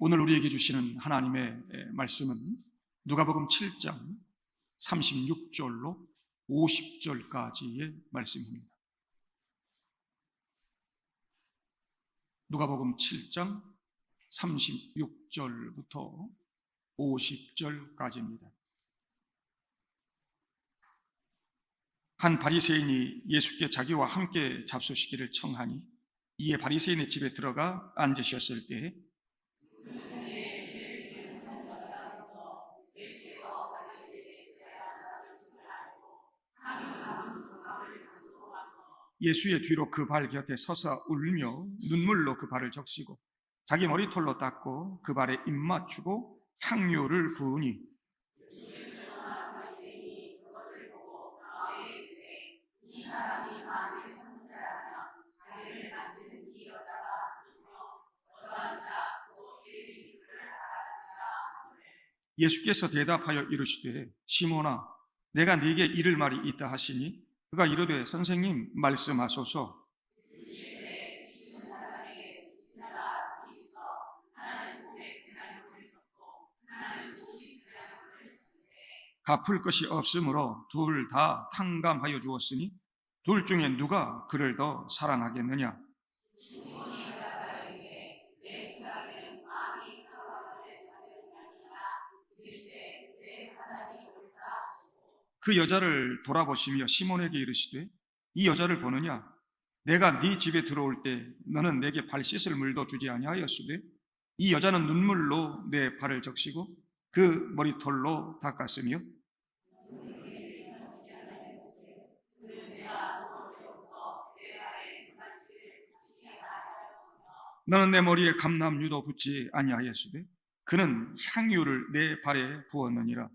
오늘 우리에게 주시는 하나님의 말씀은 누가복음 7장 36절로 50절까지의 말씀입니다. 누가복음 7장 36절부터 50절까지입니다. 한 바리새인이 예수께 자기와 함께 잡수시기를 청하니 이에 바리새인의 집에 들어가 앉으셨을 때 예수의 뒤로 그 발 곁에 서서 울며 눈물로 그 발을 적시고 자기 머리털로 닦고 그 발에 입 맞추고 향유를 부으니 예수께서 대답하여 이르시되 시몬아 내가 네게 이를 말이 있다 하시니 그가 이르되 선생님 말씀하소서. 갚을 것이 없으므로 둘 다 탕감하여 주었으니 둘 중에 누가 그를 더 사랑하겠느냐? 그 여자를 돌아보시며 시몬에게 이르시되 이 여자를 보느냐? 내가 네 집에 들어올 때 너는 내게 발 씻을 물도 주지 아니하였으되 이 여자는 눈물로 내 발을 적시고 그 머리털로 닦았으며 너는 내 머리에 감람유도 붓지 아니하였으되 그는 향유를 내 발에 부었느니라.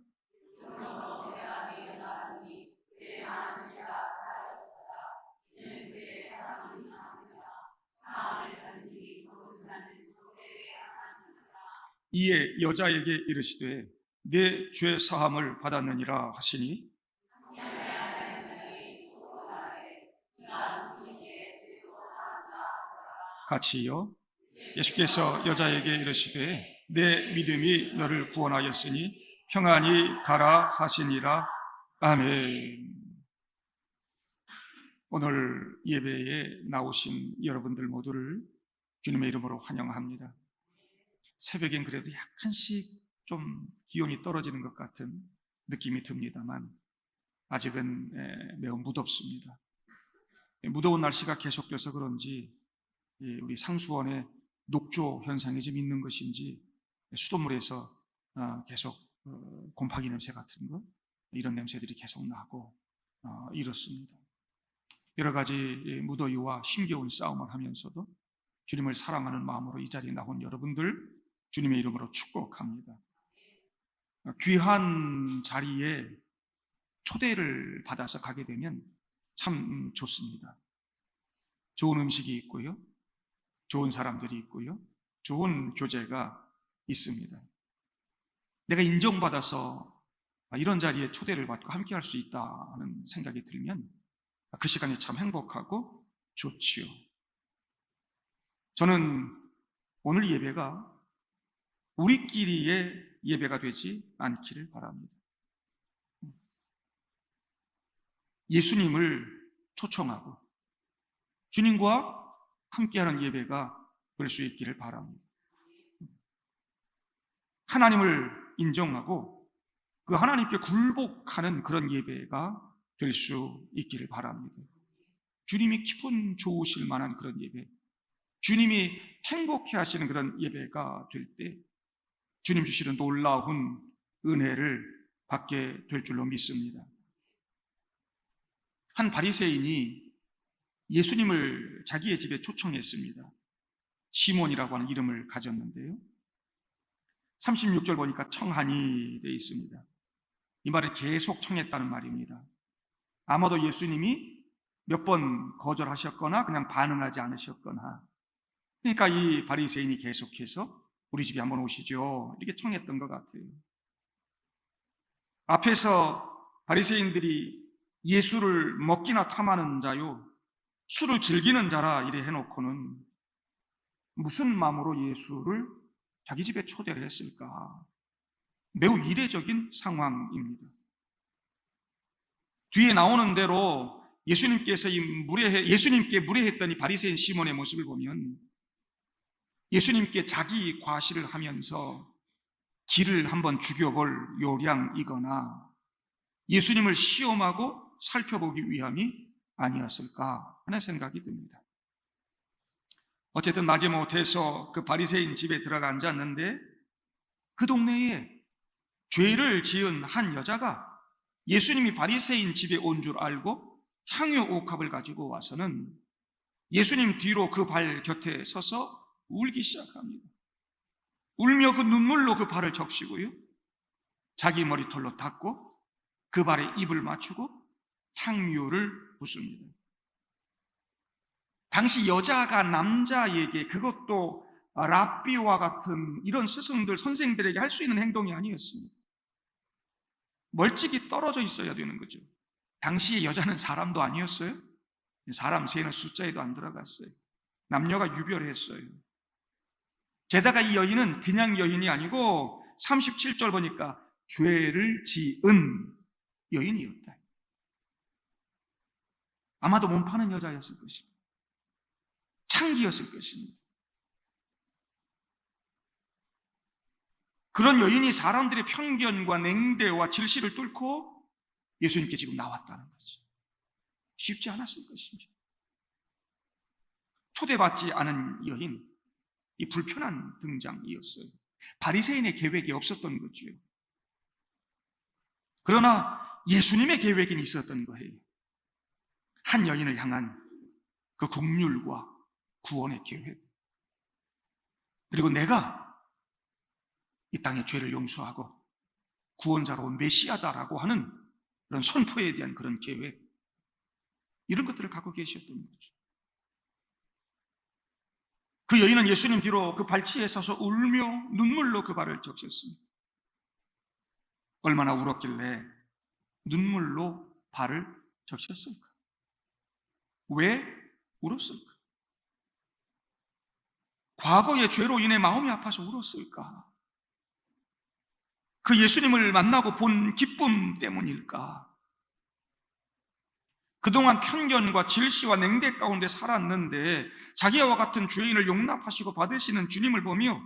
이에 여자에게 이르시되 내 죄 사함을 받았느니라 하시니 같이요. 예수께서 여자에게 이르시되 내 믿음이 너를 구원하였으니 평안히 가라 하시니라. 아멘. 오늘 예배에 나오신 여러분들 모두를 주님의 이름으로 환영합니다. 새벽엔 그래도 약간씩 좀 기온이 떨어지는 것 같은 느낌이 듭니다만 아직은 매우 무덥습니다. 무더운 날씨가 계속돼서 그런지 우리 상수원에 녹조 현상이 좀 있는 것인지 수돗물에서 계속 곰팡이 냄새 같은 거 이런 냄새들이 계속 나고 이렇습니다. 여러 가지 무더위와 힘겨운 싸움을 하면서도 주님을 사랑하는 마음으로 이 자리에 나온 여러분들 주님의 이름으로 축복합니다. 귀한 자리에 초대를 받아서 가게 되면 참 좋습니다. 좋은 음식이 있고요, 좋은 사람들이 있고요, 좋은 교제가 있습니다. 내가 인정받아서 이런 자리에 초대를 받고 함께 할 수 있다는 생각이 들면 그 시간이 참 행복하고 좋지요. 저는 오늘 예배가 우리끼리의 예배가 되지 않기를 바랍니다. 예수님을 초청하고 주님과 함께하는 예배가 될 수 있기를 바랍니다. 하나님을 인정하고 그 하나님께 굴복하는 그런 예배가 될 수 있기를 바랍니다. 주님이 기분 좋으실 만한 그런 예배, 주님이 행복해 하시는 그런 예배가 될 때 주님 주시는 놀라운 은혜를 받게 될 줄로 믿습니다. 한 바리새인이 예수님을 자기의 집에 초청했습니다. 시몬이라고 하는 이름을 가졌는데요. 36절 보니까 청하니 되어 있습니다. 이 말을 계속 청했다는 말입니다. 아마도 예수님이 몇 번 거절하셨거나 그냥 반응하지 않으셨거나 그러니까 이 바리새인이 계속해서 우리 집에 한번 오시죠 이렇게 청했던 것 같아요. 앞에서 바리새인들이 예수를 먹기나 탐하는 자요 술을 즐기는 자라 이래 해놓고는 무슨 마음으로 예수를 자기 집에 초대를 했을까? 매우 이례적인 상황입니다. 뒤에 나오는 대로 예수님께 무례했더니 바리새인 시몬의 모습을 보면 예수님께 자기 과시를 하면서 기를 한번 죽여볼 요량이거나 예수님을 시험하고 살펴보기 위함이 아니었을까 하는 생각이 듭니다. 어쨌든 마지못해서 그 바리새인 집에 들어가 앉았는데 그 동네에 죄를 지은 한 여자가 예수님이 바리새인 집에 온 줄 알고 향유 옥합을 가지고 와서는 예수님 뒤로 그 발 곁에 서서 울기 시작합니다. 울며 그 눈물로 그 발을 적시고요, 자기 머리털로 닦고 그 발에 입을 맞추고 향유를 붓습니다. 당시 여자가 남자에게, 그것도 랍비와 같은 이런 스승들, 선생들에게 할 수 있는 행동이 아니었습니다. 멀찍이 떨어져 있어야 되는 거죠. 당시의 여자는 사람도 아니었어요. 사람 세는 숫자에도 안 들어갔어요. 남녀가 유별했어요. 게다가 이 여인은 그냥 여인이 아니고 37절 보니까 죄를 지은 여인이었다. 아마도 몸 파는 여자였을 것입니다. 창기였을 것입니다. 그런 여인이 사람들의 편견과 냉대와 질시를 뚫고 예수님께 지금 나왔다는 거죠. 쉽지 않았을 것입니다. 초대받지 않은 여인, 이 불편한 등장이었어요. 바리새인의 계획이 없었던 거죠. 그러나 예수님의 계획은 있었던 거예요. 한 여인을 향한 그 긍휼과 구원의 계획, 그리고 내가 이 땅의 죄를 용서하고 구원자로 온 메시아다라고 하는 그런 선포에 대한 그런 계획, 이런 것들을 갖고 계셨던 거죠. 그 여인은 예수님 뒤로 그 발치에 서서 울며 눈물로 그 발을 적셨습니다. 얼마나 울었길래 눈물로 발을 적셨을까? 왜 울었을까? 과거의 죄로 인해 마음이 아파서 울었을까? 그 예수님을 만나고 본 기쁨 때문일까? 그동안 편견과 질시와 냉대 가운데 살았는데 자기와 같은 죄인을 용납하시고 받으시는 주님을 보며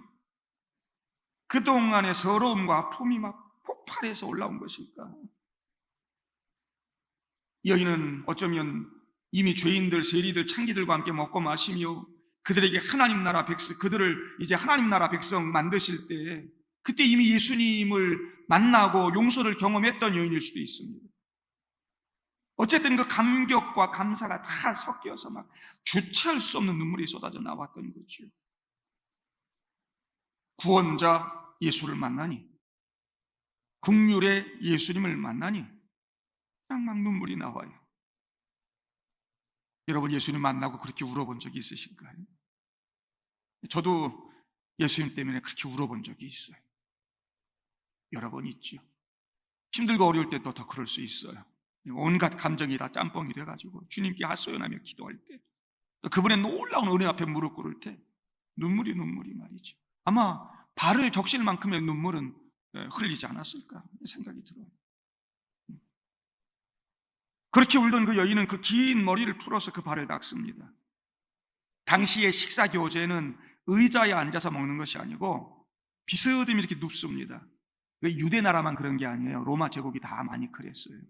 그동안의 서러움과 아픔이 막 폭발해서 올라온 것일까? 여인은 어쩌면 이미 죄인들, 세리들, 창기들과 함께 먹고 마시며 그들에게 그들을 이제 하나님 나라 백성 만드실 때 그때 이미 예수님을 만나고 용서를 경험했던 여인일 수도 있습니다. 어쨌든 그 감격과 감사가 다 섞여서 막 주체할 수 없는 눈물이 쏟아져 나왔던 거죠. 구원자 예수를 만나니, 긍휼의 예수님을 만나니 그냥 막 눈물이 나와요. 여러분, 예수님 만나고 그렇게 울어본 적이 있으신가요? 저도 예수님 때문에 그렇게 울어본 적이 있어요. 여러 번 있죠. 힘들고 어려울 때도 더 그럴 수 있어요. 온갖 감정이 다 짬뽕이 돼가지고 주님께 하소연하며 기도할 때, 또 그분의 놀라운 은혜 앞에 무릎 꿇을 때 눈물이 말이죠. 아마 발을 적실 만큼의 눈물은 흘리지 않았을까 생각이 들어요. 그렇게 울던 그 여인은 그 긴 머리를 풀어서 그 발을 닦습니다. 당시의 식사 교제는 의자에 앉아서 먹는 것이 아니고 비스듬히 이렇게 눕습니다. 유대 나라만 그런 게 아니에요. 로마 제국이 다 많이 그랬어요.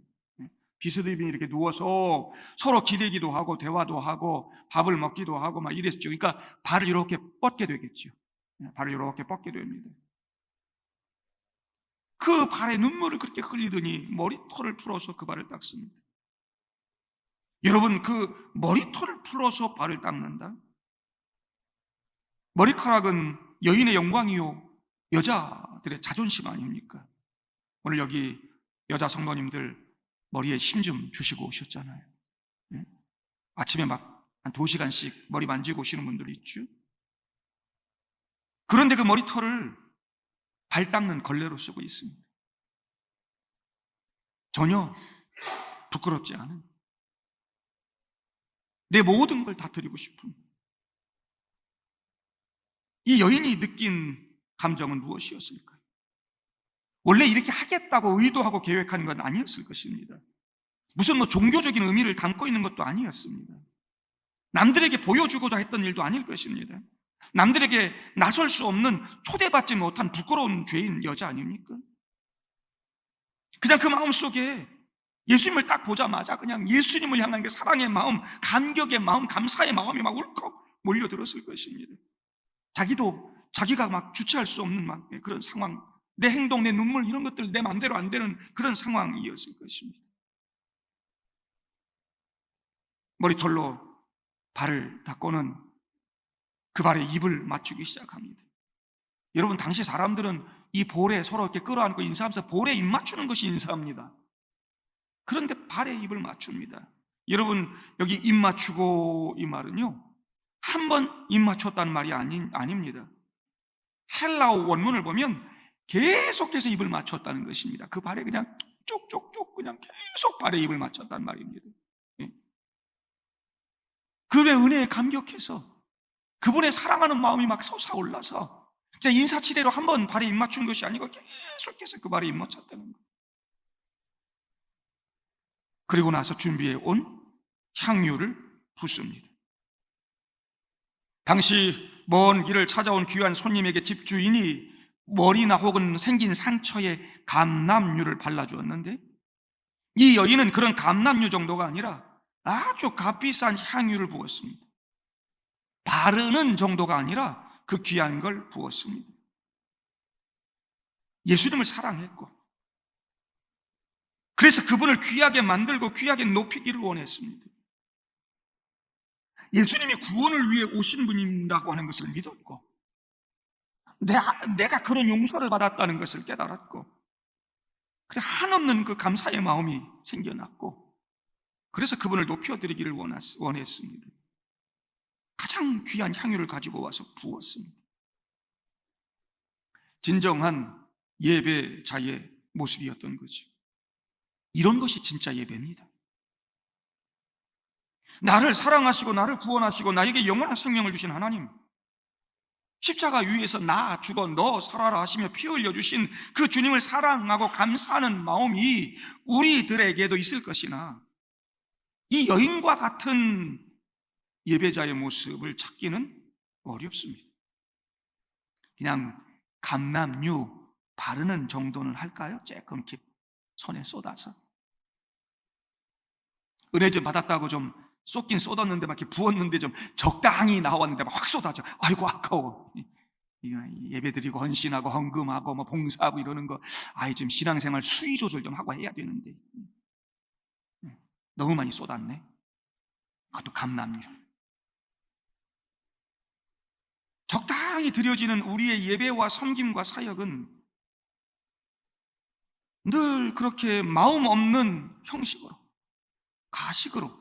비스듬히 이렇게 누워서 서로 기대기도 하고 대화도 하고 밥을 먹기도 하고 막 이랬죠. 그러니까 발을 이렇게 뻗게 되겠죠. 발을 이렇게 뻗게 됩니다. 그 발에 눈물을 그렇게 흘리더니 머리털을 풀어서 그 발을 닦습니다. 여러분, 그 머리털을 풀어서 발을 닦는다? 머리카락은 여인의 영광이요 여자들의 자존심 아닙니까? 오늘 여기 여자 성도님들 머리에 힘 좀 주시고 오셨잖아요. 아침에 막 한 2시간씩 머리 만지고 오시는 분들 있죠. 그런데 그 머리털을 발 닦는 걸레로 쓰고 있습니다. 전혀 부끄럽지 않은, 내 모든 걸 다 드리고 싶은 이 여인이 느낀 감정은 무엇이었을까요? 원래 이렇게 하겠다고 의도하고 계획한 건 아니었을 것입니다. 무슨 종교적인 의미를 담고 있는 것도 아니었습니다. 남들에게 보여주고자 했던 일도 아닐 것입니다. 남들에게 나설 수 없는, 초대받지 못한 부끄러운 죄인 여자 아닙니까? 그냥 그 마음속에 예수님을 딱 보자마자 그냥 예수님을 향한 그 사랑의 마음, 감격의 마음, 감사의 마음이 막 울컥 몰려들었을 것입니다. 자기가 막 주체할 수 없는 막 그런 상황, 내 행동, 내 눈물 이런 것들 내 마음대로 안 되는 그런 상황이었을 것입니다. 머리털로 발을 닦고는 그 발에 입을 맞추기 시작합니다. 여러분, 당시 사람들은 이 볼에 서로 이렇게 끌어안고 인사하면서 볼에 입 맞추는 것이 인사합니다. 그런데 발에 입을 맞춥니다. 여러분, 여기 입 맞추고 이 말은요, 한 번 입 맞췄다는 말이 아닙니다. 헬라어 원문을 보면 계속해서 입을 맞췄다는 것입니다. 그 발에 그냥 쭉쭉쭉 그냥 계속 발에 입을 맞췄다는 말입니다. 그분의 은혜에 감격해서 그분의 사랑하는 마음이 막 솟아올라서 인사치레로 한 번 발에 입 맞춘 것이 아니고 계속해서 그 발에 입 맞췄다는 거예요. 그리고 나서 준비해 온 향유를 붓습니다. 당시 먼 길을 찾아온 귀한 손님에게 집주인이 머리나 혹은 생긴 상처에 감람유를 발라주었는데, 이 여인은 그런 감람유 정도가 아니라 아주 값비싼 향유를 부었습니다. 바르는 정도가 아니라 그 귀한 걸 부었습니다. 예수님을 사랑했고, 그래서 그분을 귀하게 만들고 귀하게 높이기를 원했습니다. 예수님이 구원을 위해 오신 분이라고 하는 것을 믿었고, 내가 그런 용서를 받았다는 것을 깨달았고, 그래서 한없는 그 감사의 마음이 생겨났고, 그래서 그분을 높여드리기를 원했습니다. 가장 귀한 향유를 가지고 와서 부었습니다. 진정한 예배자의 모습이었던 거죠. 이런 것이 진짜 예배입니다. 나를 사랑하시고 나를 구원하시고 나에게 영원한 생명을 주신 하나님, 십자가 위에서 나 죽어 너 살아라 하시며 피 흘려주신 그 주님을 사랑하고 감사하는 마음이 우리들에게도 있을 것이나, 이 여인과 같은 예배자의 모습을 찾기는 어렵습니다. 그냥 감람유 바르는 정도는 할까요? 조금 이렇게 손에 쏟아서 은혜 좀 받았다고 좀 쏟긴 쏟았는데 막 이렇게 부었는데 좀 적당히 나왔는데 막 확 쏟아져. 아이고 아까워. 예배드리고 헌신하고 헌금하고 뭐 봉사하고 이러는 거, 지금 신앙생활 수위 조절 좀 하고 해야 되는데 너무 많이 쏟았네. 그것도 감람유. 적당히 드려지는 우리의 예배와 섬김과 사역은 늘 그렇게 마음 없는 형식으로, 가식으로,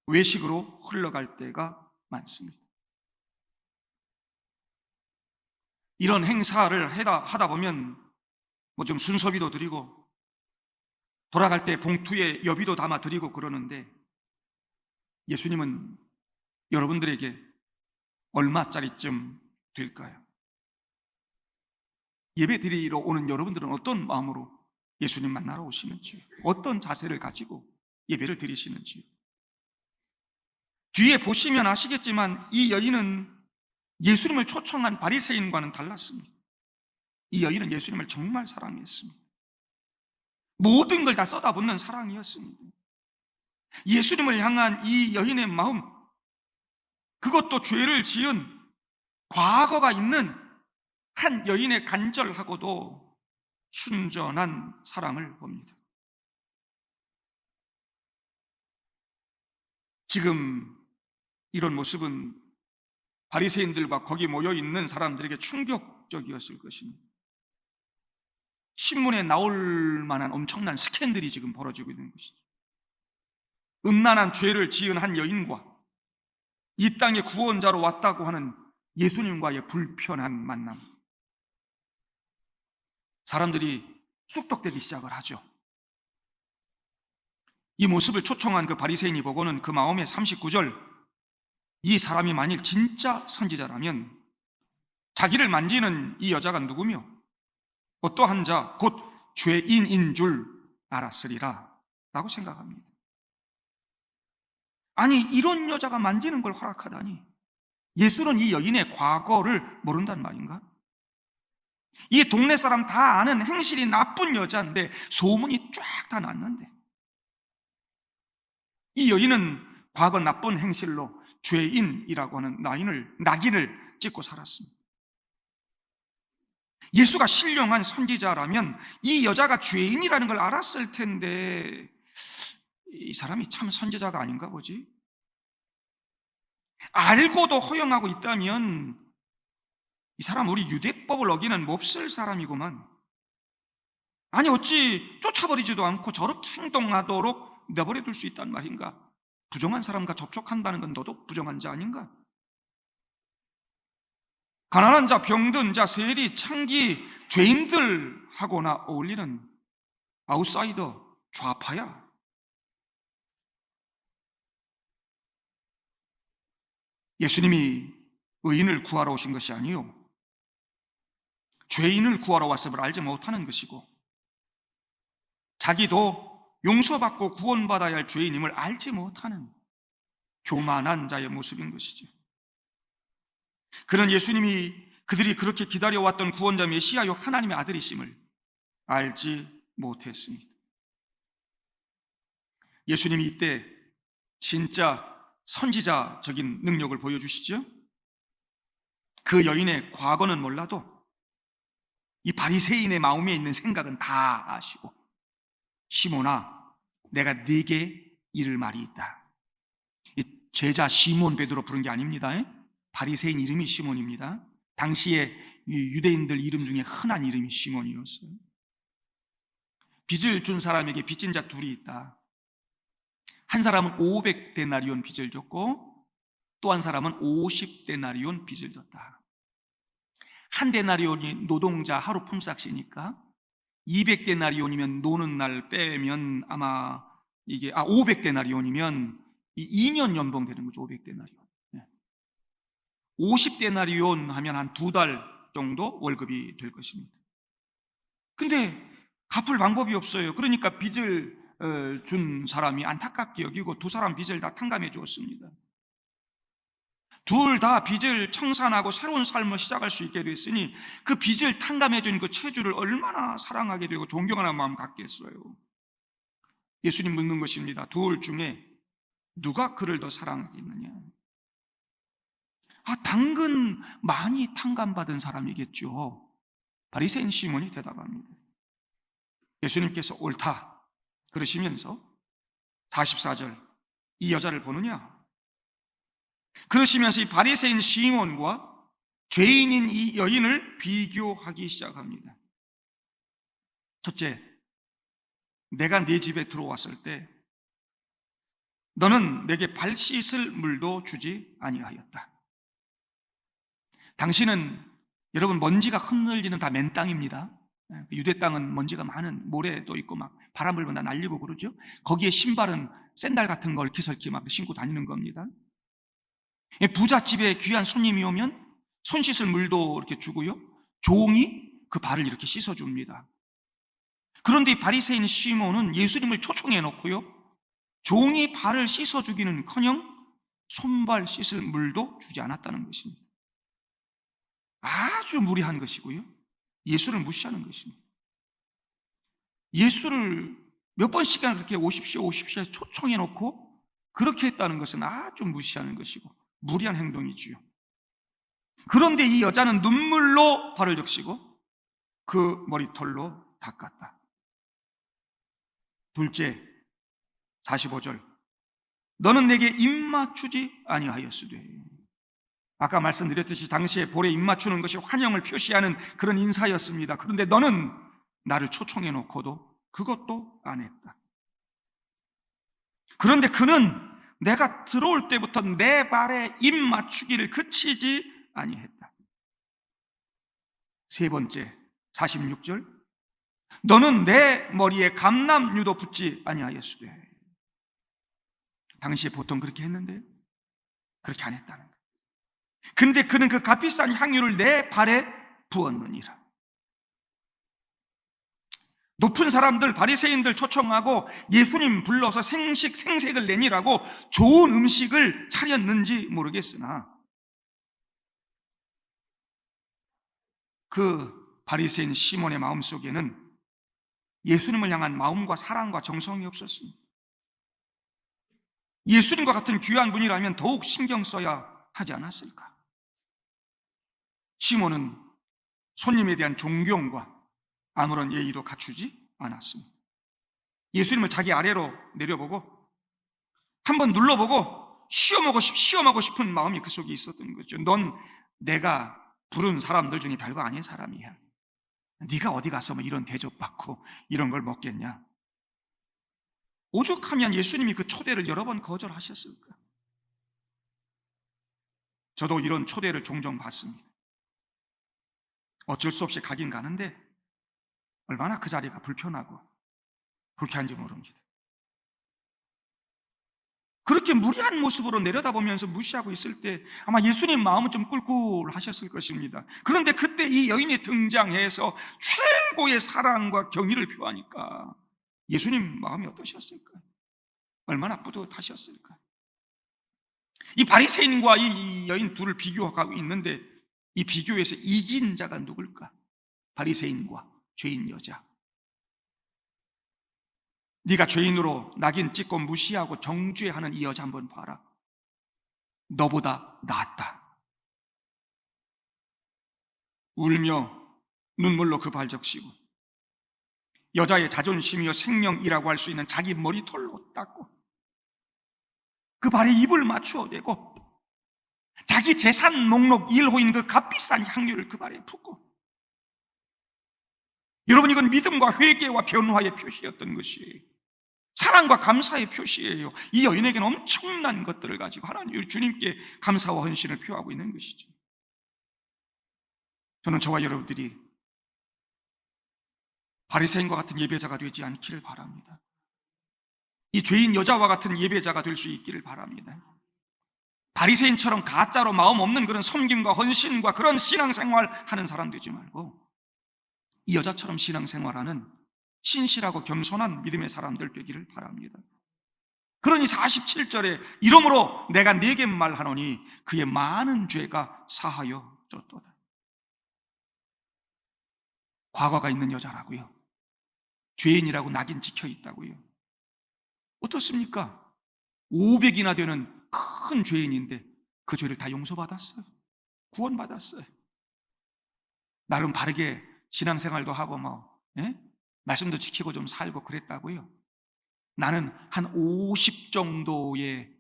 외식으로 흘러갈 때가 많습니다. 이런 행사를 하다 보면 뭐 좀 순서비도 드리고 돌아갈 때 봉투에 여비도 담아 드리고 그러는데, 예수님은 여러분들에게 얼마짜리쯤 될까요? 예배 드리러 오는 여러분들은 어떤 마음으로 예수님 만나러 오시는지, 어떤 자세를 가지고 예배를 드리시는지 뒤에 보시면 아시겠지만, 이 여인은 예수님을 초청한 바리새인과는 달랐습니다. 이 여인은 예수님을 정말 사랑했습니다. 모든 걸 다 쏟아붓는 사랑이었습니다. 예수님을 향한 이 여인의 마음, 그것도 죄를 지은 과거가 있는 한 여인의 간절하고도 순전한 사랑을 봅니다. 지금 이런 모습은 바리새인들과 거기 모여 있는 사람들에게 충격적이었을 것입니다. 신문에 나올 만한 엄청난 스캔들이 지금 벌어지고 있는 것이죠. 음란한 죄를 지은 한 여인과 이 땅에 구원자로 왔다고 하는 예수님과의 불편한 만남. 사람들이 쑥덕대기 시작을 하죠. 이 모습을 초청한 그 바리새인이 보고는 그 마음에 39절, 이 사람이 만일 진짜 선지자라면 자기를 만지는 이 여자가 누구며 어떠한 자 곧 죄인인 줄 알았으리라 라고 생각합니다. 아니, 이런 여자가 만지는 걸 허락하다니. 예수는 이 여인의 과거를 모른단 말인가? 이 동네 사람 다 아는 행실이 나쁜 여자인데 소문이 쫙 다 났는데 이 여인은 과거 나쁜 행실로 죄인이라고 하는 낙인을 찍고 살았습니다. 예수가 신령한 선지자라면 이 여자가 죄인이라는 걸 알았을 텐데 이 사람이 참 선지자가 아닌가 보지? 알고도 허용하고 있다면 이 사람 우리 유대법을 어기는 몹쓸 사람이구만. 아니, 어찌 쫓아버리지도 않고 저렇게 행동하도록 내버려 둘 수 있단 말인가? 부정한 사람과 접촉한다는 건 너도 부정한 자 아닌가? 가난한 자, 병든 자, 세리, 창기, 죄인들하고나 어울리는 아웃사이더, 좌파야. 예수님이 의인을 구하러 오신 것이 아니요 죄인을 구하러 왔음을 알지 못하는 것이고 자기도 용서받고 구원받아야 할 죄인임을 알지 못하는 교만한 자의 모습인 것이죠. 그는 예수님이 그들이 그렇게 기다려왔던 구원자 메시아요 하나님의 아들이심을 알지 못했습니다. 예수님이 이때 진짜 선지자적인 능력을 보여주시죠. 그 여인의 과거는 몰라도 이 바리새인의 마음에 있는 생각은 다 아시고, 시몬아, 내가 네게 이를 말이 있다. 이 제자 시몬 베드로 부른 게 아닙니다. 바리새인 이름이 시몬입니다. 당시에 유대인들 이름 중에 흔한 이름이 시몬이었어요. 빚을 준 사람에게 빚진 자 둘이 있다. 한 사람은 500데나리온 빚을 줬고 또 한 사람은 50데나리온 빚을 졌다. 한 데나리온이 노동자 하루 품삯이니까 200데나리온이면 노는 날 빼면 아마 이게 500데나리온이면 2년 연봉 되는 거죠. 500데나리온. 50데나리온 하면 한 2달 정도 월급이 될 것입니다. 근데 갚을 방법이 없어요. 그러니까 빚을 준 사람이 안타깝게 여기고 두 사람 빚을 다 탕감해 주었습니다. 둘 다 빚을 청산하고 새로운 삶을 시작할 수 있게 됐으니 그 빚을 탕감해 준 그 채주를 얼마나 사랑하게 되고 존경하는 마음 갖겠어요. 예수님 묻는 것입니다. 둘 중에 누가 그를 더 사랑하겠느냐? 당근 많이 탕감받은 사람이겠죠. 바리새인 시몬이 대답합니다. 예수님께서 옳다 그러시면서 44절 이 여자를 보느냐? 그러시면서 이 바리새인 시몬과 죄인인 이 여인을 비교하기 시작합니다. 첫째, 내가 네 집에 들어왔을 때 너는 내게 발 씻을 물도 주지 아니하였다. 당신은, 여러분, 먼지가 흩날리는 다 맨 땅입니다. 유대 땅은 먼지가 많은 모래도 있고 막 바람 불면 다 날리고 그러죠. 거기에 신발은 샌들 같은 걸 기설키 막 신고 다니는 겁니다. 부잣집에 귀한 손님이 오면 손 씻을 물도 이렇게 주고요, 종이 그 발을 이렇게 씻어줍니다. 그런데 이 바리새인 시몬은 예수님을 초청해 놓고요, 종이 발을 씻어주기는커녕 손발 씻을 물도 주지 않았다는 것입니다. 아주 무례한 것이고요, 예수를 무시하는 것입니다. 예수를 몇 번씩이나 그렇게 오십시오 초청해 놓고 그렇게 했다는 것은 아주 무시하는 것이고 무리한 행동이지요. 그런데 이 여자는 눈물로 발을 적시고 그 머리털로 닦았다. 둘째, 45절 너는 내게 입맞추지 아니하였으되. 아까 말씀드렸듯이 당시에 볼에 입맞추는 것이 환영을 표시하는 그런 인사였습니다. 그런데 너는 나를 초청해 놓고도 그것도 안 했다. 그런데 그는 내가 들어올 때부터 내 발에 입 맞추기를 그치지 아니했다. 세 번째, 46절 너는 내 머리에 감람유도 붓지 아니하였으되. 당시에 보통 그렇게 했는데 그렇게 안 했다는 거예요. 근데 그는 그 값비싼 향유를 내 발에 부었느니라. 높은 사람들, 바리새인들 초청하고 예수님 불러서 생색을 내니라고 좋은 음식을 차렸는지 모르겠으나 그 바리새인 시몬의 마음속에는 예수님을 향한 마음과 사랑과 정성이 없었습니다. 예수님과 같은 귀한 분이라면 더욱 신경 써야 하지 않았을까? 시몬은 손님에 대한 존경과 아무런 예의도 갖추지 않았습니다. 예수님을 자기 아래로 내려보고 한번 눌러보고 시험하고 싶은 마음이 그 속에 있었던 거죠. 넌 내가 부른 사람들 중에 별거 아닌 사람이야. 네가 어디 가서 뭐 이런 대접받고 이런 걸 먹겠냐? 오죽하면 예수님이 그 초대를 여러 번 거절하셨을까? 저도 이런 초대를 종종 받습니다. 어쩔 수 없이 가긴 가는데 얼마나 그 자리가 불편하고 불쾌한지 모릅니다. 그렇게 무례한 모습으로 내려다보면서 무시하고 있을 때 아마 예수님 마음은 좀 꿀꿀하셨을 것입니다. 그런데 그때 이 여인이 등장해서 최고의 사랑과 경의를 표하니까 예수님 마음이 어떠셨을까요? 얼마나 뿌듯하셨을까요? 이 바리새인과 이 여인 둘을 비교하고 있는데 이 비교에서 이긴 자가 누굴까? 바리새인과 죄인 여자. 네가 죄인으로 낙인 찍고 무시하고 정죄하는 이 여자 한번 봐라. 너보다 낫다. 울며 눈물로 그 발 적시고 여자의 자존심이요 생명이라고 할 수 있는 자기 머리털로 닦고 그 발에 입을 맞추어 대고 자기 재산 목록 1호인 그 값비싼 향유를 그 발에 붓고, 여러분 이건 믿음과 회개와 변화의 표시였던 것이에요. 사랑과 감사의 표시예요. 이 여인에게는 엄청난 것들을 가지고 하나님 주님께 감사와 헌신을 표하고 있는 것이죠. 저는 저와 여러분들이 바리새인과 같은 예배자가 되지 않기를 바랍니다. 이 죄인 여자와 같은 예배자가 될 수 있기를 바랍니다. 바리새인처럼 가짜로 마음 없는 그런 섬김과 헌신과 그런 신앙생활 하는 사람 되지 말고 이 여자처럼 신앙생활하는 신실하고 겸손한 믿음의 사람들 되기를 바랍니다. 그러니 47절에 이러므로 내가 네게 말하노니 그의 많은 죄가 사하여 졌도다. 과거가 있는 여자라고요. 죄인이라고 낙인 찍혀 있다고요. 어떻습니까? 500이나 되는 큰 죄인인데 그 죄를 다 용서받았어요. 구원받았어요. 나름 바르게 신앙생활도 하고 말씀도 지키고 좀 살고 그랬다고요. 나는 한 50 정도의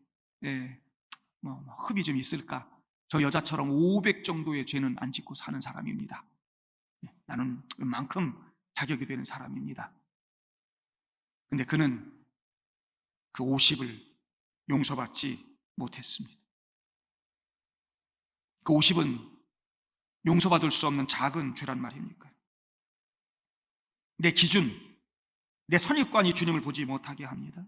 흡이 좀 있을까? 저 여자처럼 500 정도의 죄는 안 짓고 사는 사람입니다. 나는 웬만큼 자격이 되는 사람입니다. 근데 그는 그 50을 용서받지 못했습니다. 그 50은 용서받을 수 없는 작은 죄란 말입니까? 내 기준, 내 선입관이 주님을 보지 못하게 합니다.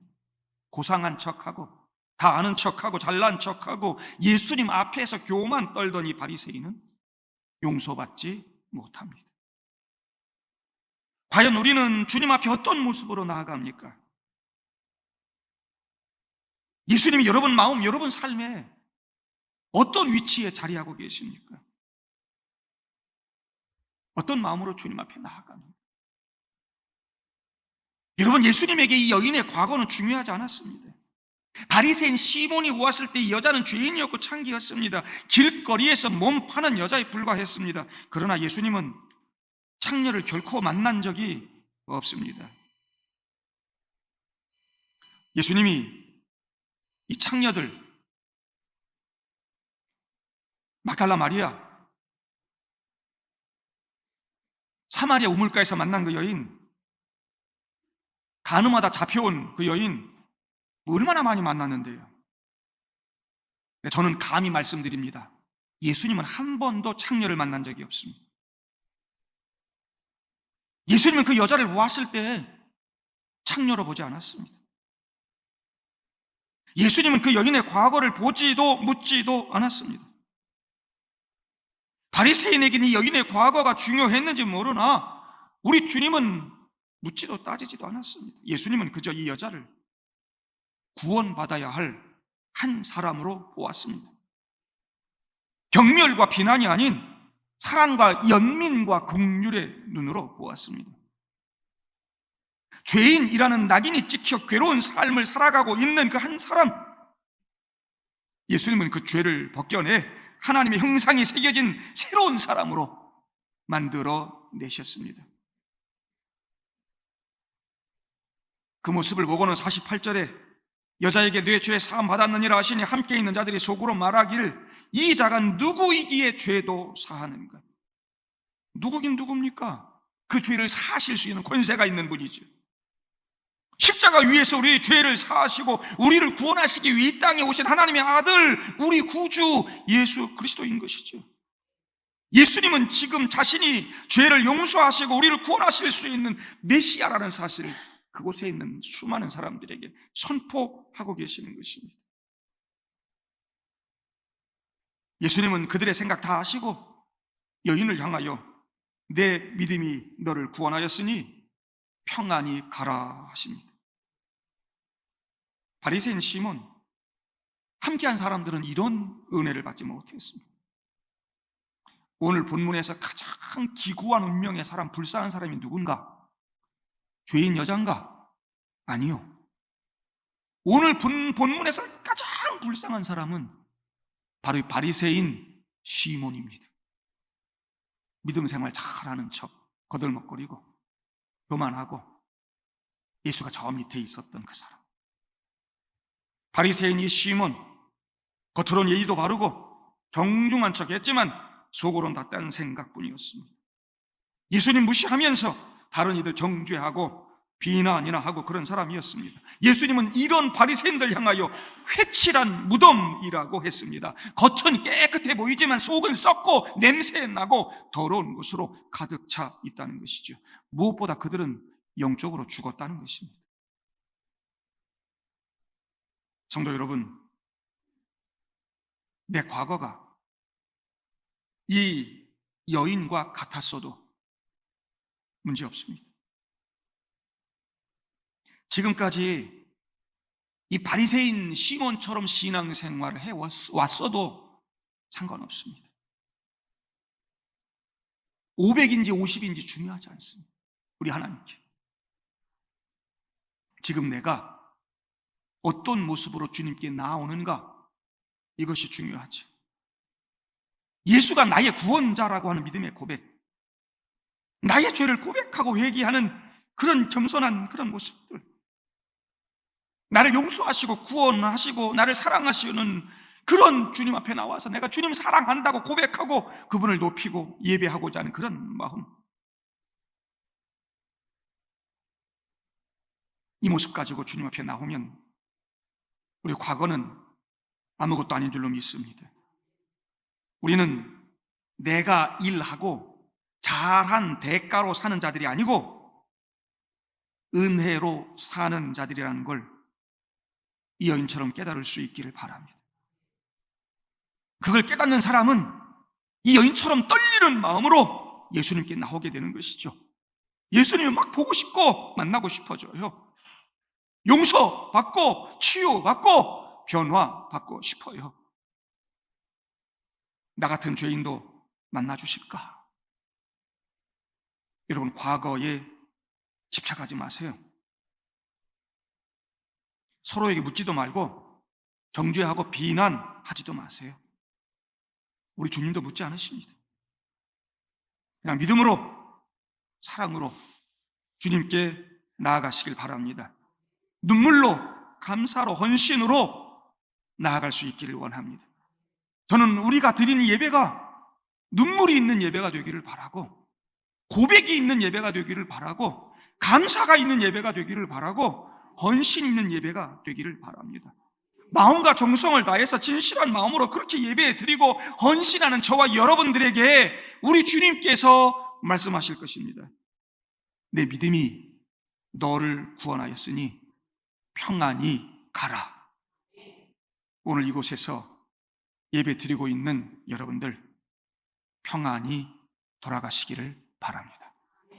고상한 척하고 다 아는 척하고 잘난 척하고 예수님 앞에서 교만 떨던 이 바리새인은 용서받지 못합니다. 과연 우리는 주님 앞에 어떤 모습으로 나아갑니까? 예수님이 여러분 마음, 여러분 삶에 어떤 위치에 자리하고 계십니까? 어떤 마음으로 주님 앞에 나아갑니까? 여러분, 예수님에게 이 여인의 과거는 중요하지 않았습니다. 바리새인 시몬이 왔을 때 이 여자는 죄인이었고 창기였습니다. 길거리에서 몸 파는 여자에 불과했습니다. 그러나 예수님은 창녀를 결코 만난 적이 없습니다. 예수님이 이 창녀들, 막달라 마리아, 사마리아 우물가에서 만난 그 여인, 가늠하다 잡혀온 그 여인, 얼마나 많이 만났는데요. 저는 감히 말씀드립니다. 예수님은 한 번도 창녀를 만난 적이 없습니다. 예수님은 그 여자를 보았을 때 창녀로 보지 않았습니다. 예수님은 그 여인의 과거를 보지도 묻지도 않았습니다. 바리새인에게는 이 여인의 과거가 중요했는지 모르나 우리 주님은 묻지도 따지지도 않았습니다. 예수님은 그저 이 여자를 구원받아야 할 한 사람으로 보았습니다. 경멸과 비난이 아닌 사랑과 연민과 긍휼의 눈으로 보았습니다. 죄인이라는 낙인이 찍혀 괴로운 삶을 살아가고 있는 그 한 사람, 예수님은 그 죄를 벗겨내 하나님의 형상이 새겨진 새로운 사람으로 만들어 내셨습니다. 그 모습을 보고는 48절에 여자에게 내 죄 사함 받았느니라 하시니 함께 있는 자들이 속으로 말하기를 이 자가 누구이기에 죄도 사하는가? 누구긴 누굽니까? 그 죄를 사하실 수 있는 권세가 있는 분이죠. 십자가 위에서 우리의 죄를 사하시고 우리를 구원하시기 위해 이 땅에 오신 하나님의 아들, 우리 구주 예수 그리스도인 것이죠. 예수님은 지금 자신이 죄를 용서하시고 우리를 구원하실 수 있는 메시아라는 사실을 그곳에 있는 수많은 사람들에게 선포하고 계시는 것입니다. 예수님은 그들의 생각 다 아시고 여인을 향하여 내 믿음이 너를 구원하였으니 평안히 가라 하십니다. 바리새인 시몬, 함께한 사람들은 이런 은혜를 받지 못했습니다. 오늘 본문에서 가장 기구한 운명의 사람, 불쌍한 사람이 누군가? 죄인 여자인가? 아니요. 오늘 본문에서 가장 불쌍한 사람은 바로 이 바리새인 시몬입니다. 믿음 생활 잘하는 척, 거들먹거리고 교만하고 예수가 저 밑에 있었던 그 사람. 바리새인 이 시몬, 겉으로는 예의도 바르고 정중한 척 했지만 속으로는 다 딴 생각뿐이었습니다. 예수님 무시하면서 다른 이들 정죄하고 비난이나 하고 그런 사람이었습니다. 예수님은 이런 바리새인들 향하여 회칠한 무덤이라고 했습니다. 겉은 깨끗해 보이지만 속은 썩고 냄새나고 더러운 것으로 가득 차 있다는 것이죠. 무엇보다 그들은 영적으로 죽었다는 것입니다. 성도 여러분, 내 과거가 이 여인과 같았어도 문제 없습니다. 지금까지 이 바리새인 시몬처럼 신앙생활을 해왔어도 상관없습니다. 500인지 50인지 중요하지 않습니다. 우리 하나님께. 지금 내가 어떤 모습으로 주님께 나오는가, 이것이 중요하죠. 예수가 나의 구원자라고 하는 믿음의 고백, 나의 죄를 고백하고 회개하는 그런 겸손한 그런 모습들, 나를 용서하시고 구원하시고 나를 사랑하시는 그런 주님 앞에 나와서 내가 주님 사랑한다고 고백하고 그분을 높이고 예배하고자 하는 그런 마음, 이 모습 가지고 주님 앞에 나오면 우리 과거는 아무것도 아닌 줄로 믿습니다. 우리는 내가 일하고 잘한 대가로 사는 자들이 아니고 은혜로 사는 자들이라는 걸 이 여인처럼 깨달을 수 있기를 바랍니다. 그걸 깨닫는 사람은 이 여인처럼 떨리는 마음으로 예수님께 나오게 되는 것이죠. 예수님을 막 보고 싶고 만나고 싶어져요. 용서받고 치유받고 변화받고 싶어요. 나 같은 죄인도 만나주실까? 여러분, 과거에 집착하지 마세요. 서로에게 묻지도 말고 정죄하고 비난하지도 마세요. 우리 주님도 묻지 않으십니다. 그냥 믿음으로, 사랑으로 주님께 나아가시길 바랍니다. 눈물로, 감사로, 헌신으로 나아갈 수 있기를 원합니다. 저는 우리가 드리는 예배가 눈물이 있는 예배가 되기를 바라고, 고백이 있는 예배가 되기를 바라고, 감사가 있는 예배가 되기를 바라고, 헌신 있는 예배가 되기를 바랍니다. 마음과 정성을 다해서 진실한 마음으로 그렇게 예배 드리고 헌신하는 저와 여러분들에게 우리 주님께서 말씀하실 것입니다. 내 믿음이 너를 구원하였으니 평안히 가라. 오늘 이곳에서 예배 드리고 있는 여러분들, 평안히 돌아가시기를 바랍니다.